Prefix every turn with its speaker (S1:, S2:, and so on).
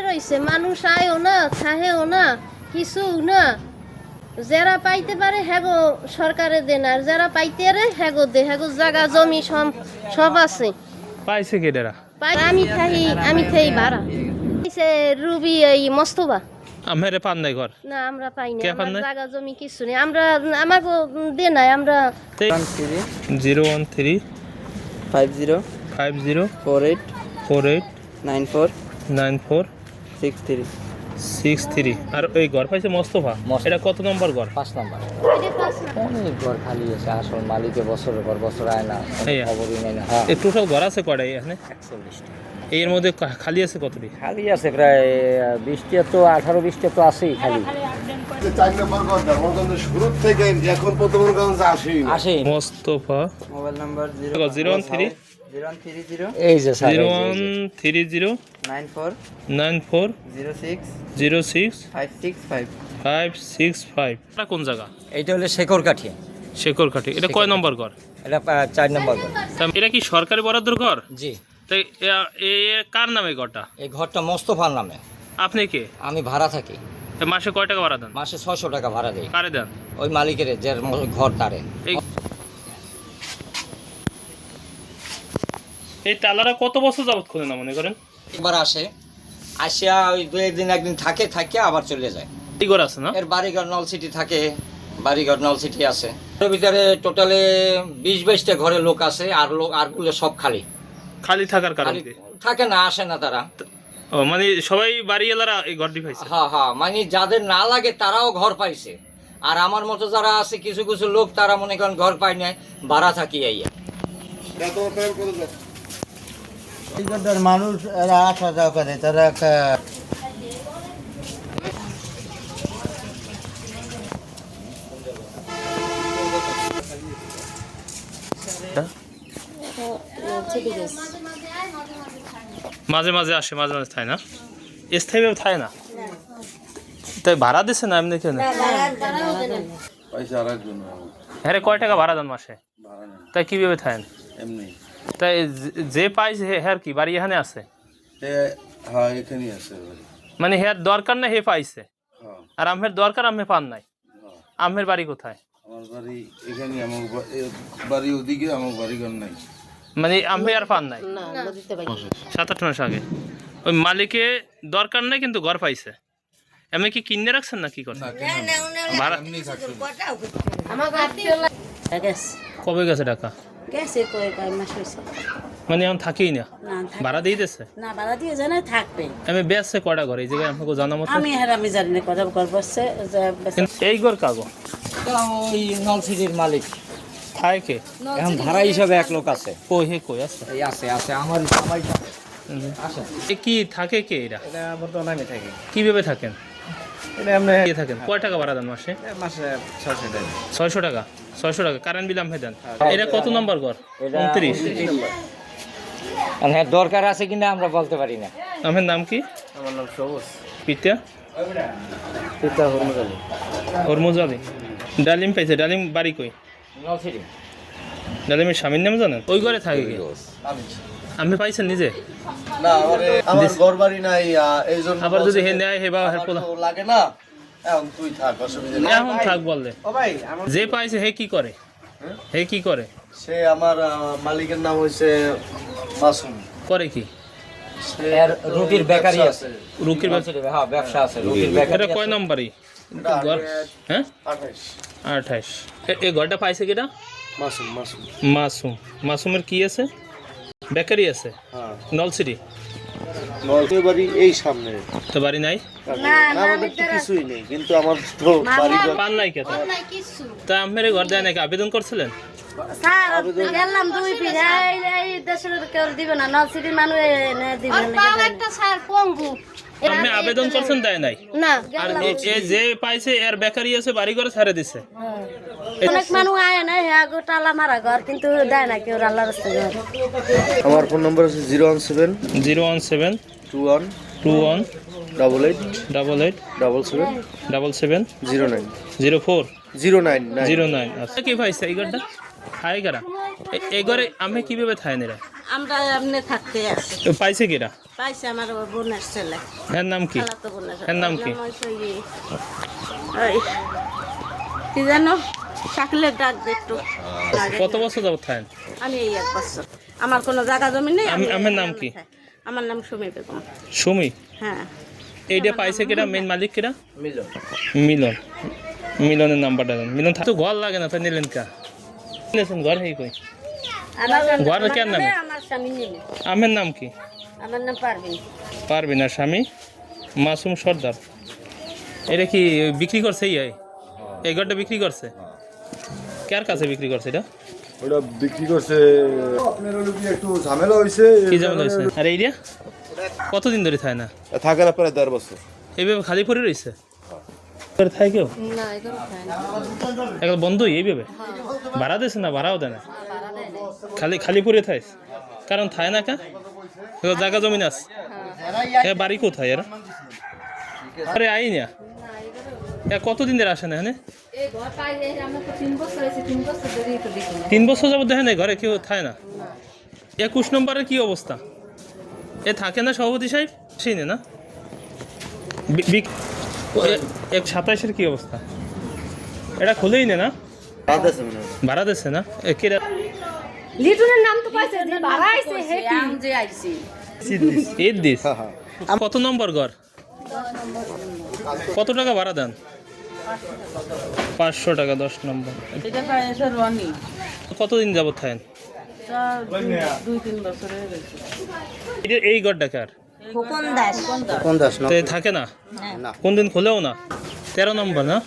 S1: রইছে, মানুষ আয়ও না, থাহেও না, কিছু না। যারা পাইতে পারে হ্যাগো সরকারে দেন, আর যারা পাইতে পারে হ্যাগো দে, হ্যাগো জায়গা জমি সব আছে।
S2: পাইছে কেডেরা?
S1: আমি থাই ভাড়া পাইছে রুবি এই মস্তবা।
S2: আমারে পান নাই ঘর
S1: না আমরা পাই না,
S2: কে পান
S1: আমার
S2: নাই?
S1: জায়গা জমি কিছু নেই, আমরা আমাকে দে নাই। আমরা
S2: 013
S3: 50
S2: 50
S3: 48
S2: 48
S3: 94
S2: 94
S3: 63
S2: 63। আর ওই ঘর পাইছে মোস্তফা, এটা কত নম্বর ঘর?
S3: 5 নাম্বার। অনেক ঘর খালি আছে, আসল মালিকে বছরের পর বছর আয় না,
S2: এই
S3: খবরই নেই না। হ্যাঁ,
S2: এই টোটাল ঘর আছে কয়টা এখানে?
S3: 41টা
S2: এর মধ্যে খালি আছে কতটি?
S3: খালি আছে, প্রায় 20টা তো 18-20টা তো আছেই খালি।
S4: 4 নম্বর কথা আমাদের শুরু থেকে এখন প্রথমে কাছে আসেই না।
S3: আসে
S2: মোস্তফা
S3: মোবাইল নাম্বার
S2: 013
S3: 0130 এই যে স্যার
S2: 0130
S3: 94
S2: 94
S3: 06
S2: 06
S3: 565।
S2: 565। এটা কোন জায়গা?
S3: এইটা হলো শেখরকাঠি।
S2: শেখরকাঠি। এটা কয় নম্বর ঘর?
S3: এটা 4 নম্বর ঘর।
S2: এটা কি সরকারি বরাদ্দর ঘর?
S3: জি।
S2: তাই এ কার নামে ঘরটা?
S3: এই ঘরটা মোস্তফার নামে।
S2: আপনি কে?
S3: আমি ভাড়া থাকি।
S2: এ মাসে কয় টাকা ভাড়া দেন?
S3: মাসে 600 টাকা ভাড়া দেই।
S2: কারে দেন?
S3: ওই মালিকের যে ঘর তারে।
S2: এই টালারা কত বছর যাবত খোলে না মনে করেন?
S3: একবার আসে, আসিয়া ওই 2 একদিন থাকে আবার চলে যায়।
S2: এই ঘর আছে না?
S3: এর বাড়িঘর নল সিটি থাকে, বাড়িঘর নল সিটি আছে। এর ভিতরে টোটালে 20-22টা ঘরে লোক আছে, আরগুলো সব খালি
S2: খালি থাকার কারণ
S3: খালি
S2: কি?
S3: থাকে না, আসে না তারা।
S2: ও মানে সবাই বাড়িওয়ালারা এই ঘরটি পাইছে?
S3: হ্যাঁ, মানে যাদের না লাগে তারাও ঘর পাইছে। আর আমার মতো যারা আছে কিছু কিছু লোক, তারা মনে করেন ঘর পায় নাই, ভাড়া থাকি এই।
S5: এখানকার মানুষ এরা আসা যাওয়া করে, তারা একটা
S2: মাঝে মাঝে আসে, মাঝে মাঝে থাকে না, স্থায়ীভাবে থাকে না। তাই ভাড়া দিচ্ছে না এমনি কেন?
S4: পয়সা আর একজন
S2: হ্যাঁ রে, কয় টাকা ভাড়া দেন মাসে?
S4: ভাড়া নেই
S2: তাই কিভাবে থাকেন?
S4: এমনি।
S2: তাই যে পাইছে হ্যার কি বাড়ি এখানে আছে?
S4: হ্যাঁ এখানেই আছে।
S2: মানে হ্যার দরকার না, হে পাইছে।
S4: হ্যাঁ
S2: আর আমের দরকার, আমি পান নাই। আমের বাড়ি কোথায়?
S4: আমার বাড়ি এখানে, আমার বাড়ি ওদিকে, আমার বাড়ি ঘর নাই।
S2: মানে আমি আর পান নাই 7-8 মাস আগে। ওই মালিকে দরকার নাই কিন্তু ঘর পাইছে। এমনি কি কিনে রাখছেন না কি করছেন? ভাড়া কবে গেছে টাকা?
S6: গেছে কয় মাস হয়েছে।
S2: মানে এখন থাকেই না, ভাড়া দিয়ে দিচ্ছে
S6: না, ভাড়া দিয়ে জানে থাকবে।
S2: আমি বেচছে কটা ঘর এই জায়গায় আমাকে জানা মতো?
S6: আমি জানি না কথা ঘর বসছে।
S2: এই ঘর কাগো
S3: ওই নল সিটির মালিক
S2: খায় কে?
S3: এখন ভাড়া হিসাবে এক লোক আছে।
S2: কই হে কই আছে?
S3: এই আছে আমার সবাই আছে।
S2: এ কি থাকে কে এরা?
S3: এটা বর্তমানে আমি থাকি।
S2: কিভাবে থাকেন?
S3: এটা আমরা
S2: কে থাকেন? কয় টাকা ভাড়া দেন মাসে?
S3: মাসে 600 টাকা।
S2: 600 টাকা। 600 টাকা কারেন্ট বিল আমি দেন। এটা কত নম্বর ঘর? 29
S3: নম্বর। আর হ্যাঁ, দরকার আছে কিনা আমরা বলতে পারি না।
S2: আমার নাম কি?
S3: আমার নাম সবুজ।
S2: পিতা
S3: পিতা হরমুজ আলী।
S2: হরমুজ আলী। ডালিম পাইছে? ডালিম বাড়ি কই?
S3: নল সিটি।
S2: ডালিমের স্বামীর নাম জানেন? ওই ঘরে থাকে কি? আমি পাইছেন নিজে?
S4: না আমার ঘর বাড়ি নাই, এই জন্য
S2: আবার যদি হে নেয় হে বা হে পোলা
S4: লাগে না। এখন তুই থাক, অসুবিধা নেই।
S2: এখন থাক বললে।
S4: ও ভাই,
S2: যে পাইছে হে কি করে? হে কি করে?
S4: সে আমার মালিকের নাম হইছে মাসুম।
S2: করে কি?
S4: সে
S3: এর রুটির বেকারি আছে।
S2: রুকির
S3: নল সিটি, হ্যাঁ, ব্যবসা আছে, রুটির বেকারি
S2: এটা
S3: আছে।
S2: কয় নম্বরই ঘর? হ্যাঁ 28। এই ঘরটা পাইছে কিটা?
S4: মাসুম।
S2: মাসুম। মাসুমের কি আছে? বেকারি আছে
S4: হ্যাঁ,
S2: নলসিটি।
S4: নলকে বাড়ি এই সামনে।
S2: তো বাড়ি নাই?
S4: আমাদের তো কিছুই নেই, কিন্তু আমার তো বাড়ি ঘর
S2: পান নাই কে? তা আমের ঘর দেয় নাকি? আবেদন করছিলেন?
S6: স্যার গেলাম 2 ফিরে, এই দেশের কেউ দিবে না, নল সিটির মানুষ দিবে না।
S1: একটা স্যার পঙ্গু
S2: আপনি আবেদন করছেন, দেয় নাই?
S1: না।
S2: আর এ যে পাইছে এর বেকারি আছে, বাড়ি ঘরে ছেড়ে দিছে।
S6: অনেক মানুষ আয় না, হ্যাঁ গো টালা মারা ঘর, কিন্তু দেয় না কেউ আল্লাহ রাস্তায় ঘর।
S4: আমার ফোন নম্বর আছে 017
S2: 017
S4: 21
S2: 21
S4: 88
S2: 88
S4: 77
S2: 77
S4: 09
S2: 04
S4: 09
S2: 09। আচ্ছা কি পাইছে এই ঘরটা? খাই কারা? এই ঘরে আমি কিভাবে থাকেন এরা?
S6: আমরা এমনি থাকতে আছি।
S2: পাইছে কিরা?
S6: পাইছে আমার বোনের ছেলে,
S2: এর নাম কি?
S6: খালাতো বোনের ছেলে।
S2: এর নাম কি?
S6: কি জানো, শাকিলের ডাক দে একটু।
S2: কত বছর যাবত থাকেন?
S6: আমি এই 1 বছর, আমার কোনো জায়গা জমি নেই।
S2: আমার নাম কি?
S6: আমার নাম সুমি বেগম।
S2: সুমি?
S6: হ্যাঁ।
S2: এইটা পাইছে কিরা, মেইন মালিক কিরা? মিলন। মিলনের নাম্বারটা দেন। মিলন তো ঘর লাগে না, তাই নিলেন কা? নিলেছেন ঘর হেই কই? ঘর কার নামে?
S6: আমার স্বামী নিলে।
S2: আমার নাম কি?
S6: আমার নাম পারবিন।
S2: পারবিন। আর স্বামী? মাসুম সর্দার। এটা কি বিক্রি করছে? এই ঘরটা বিক্রি করছে? কার কাছে বিক্রি করছে এটা?
S4: ওটা বিক্রি করছে, আপনার হলো কি একটু ঝামেলা হয়েছে।
S2: কি ঝামেলা হয়েছে? আর এইটা কতদিন ধরে থাকে না?
S4: থাকে না প্রায় 1.5 বছর।
S2: এইভাবে খালি পড়ে রয়েছে? থাকে কেউ?
S1: না এগুলো খায় না।
S2: এখন বন্ধই এইভাবে ভাড়া দিয়েছে না? ভাড়াও দেয় না, খালি খালি পড়ে থাইস। কারণ থায় না কা? জায়গা জমিন আছে। এ বাড়ি কোথায় এরা? আরে আই না, এ কতদিন ধরে আসে না এখানে? 3 বছর যাবত দেখে না ঘরে কেউ থাকে না। 21 নম্বরের কি অবস্থা? এ থাকে না সভাপতি সাহেব? চিনে না? 27-এর কি অবস্থা? এটা খুলেই না? ভাড়া দিচ্ছে না?
S6: লিটুনের নাম তো পাইছে, যে ভাড়া আইছে হে কি আম যে আইছি।
S2: ঈদ দিস। কত নম্বর ঘর? কত টাকা ভাড়া দেন? 500 টাকা 10 নম্বর।
S6: এটা পাইছে রনি।
S2: কতদিন যাবত থাকেন?
S6: 2-3 বছর হয়ে গেছে।
S2: এই ঘরটা কার?
S6: খোকন দাস।
S5: কোন দাস না?
S2: তো এ থাকে না? কোন দিন খোলেও না? 13 নম্বর না?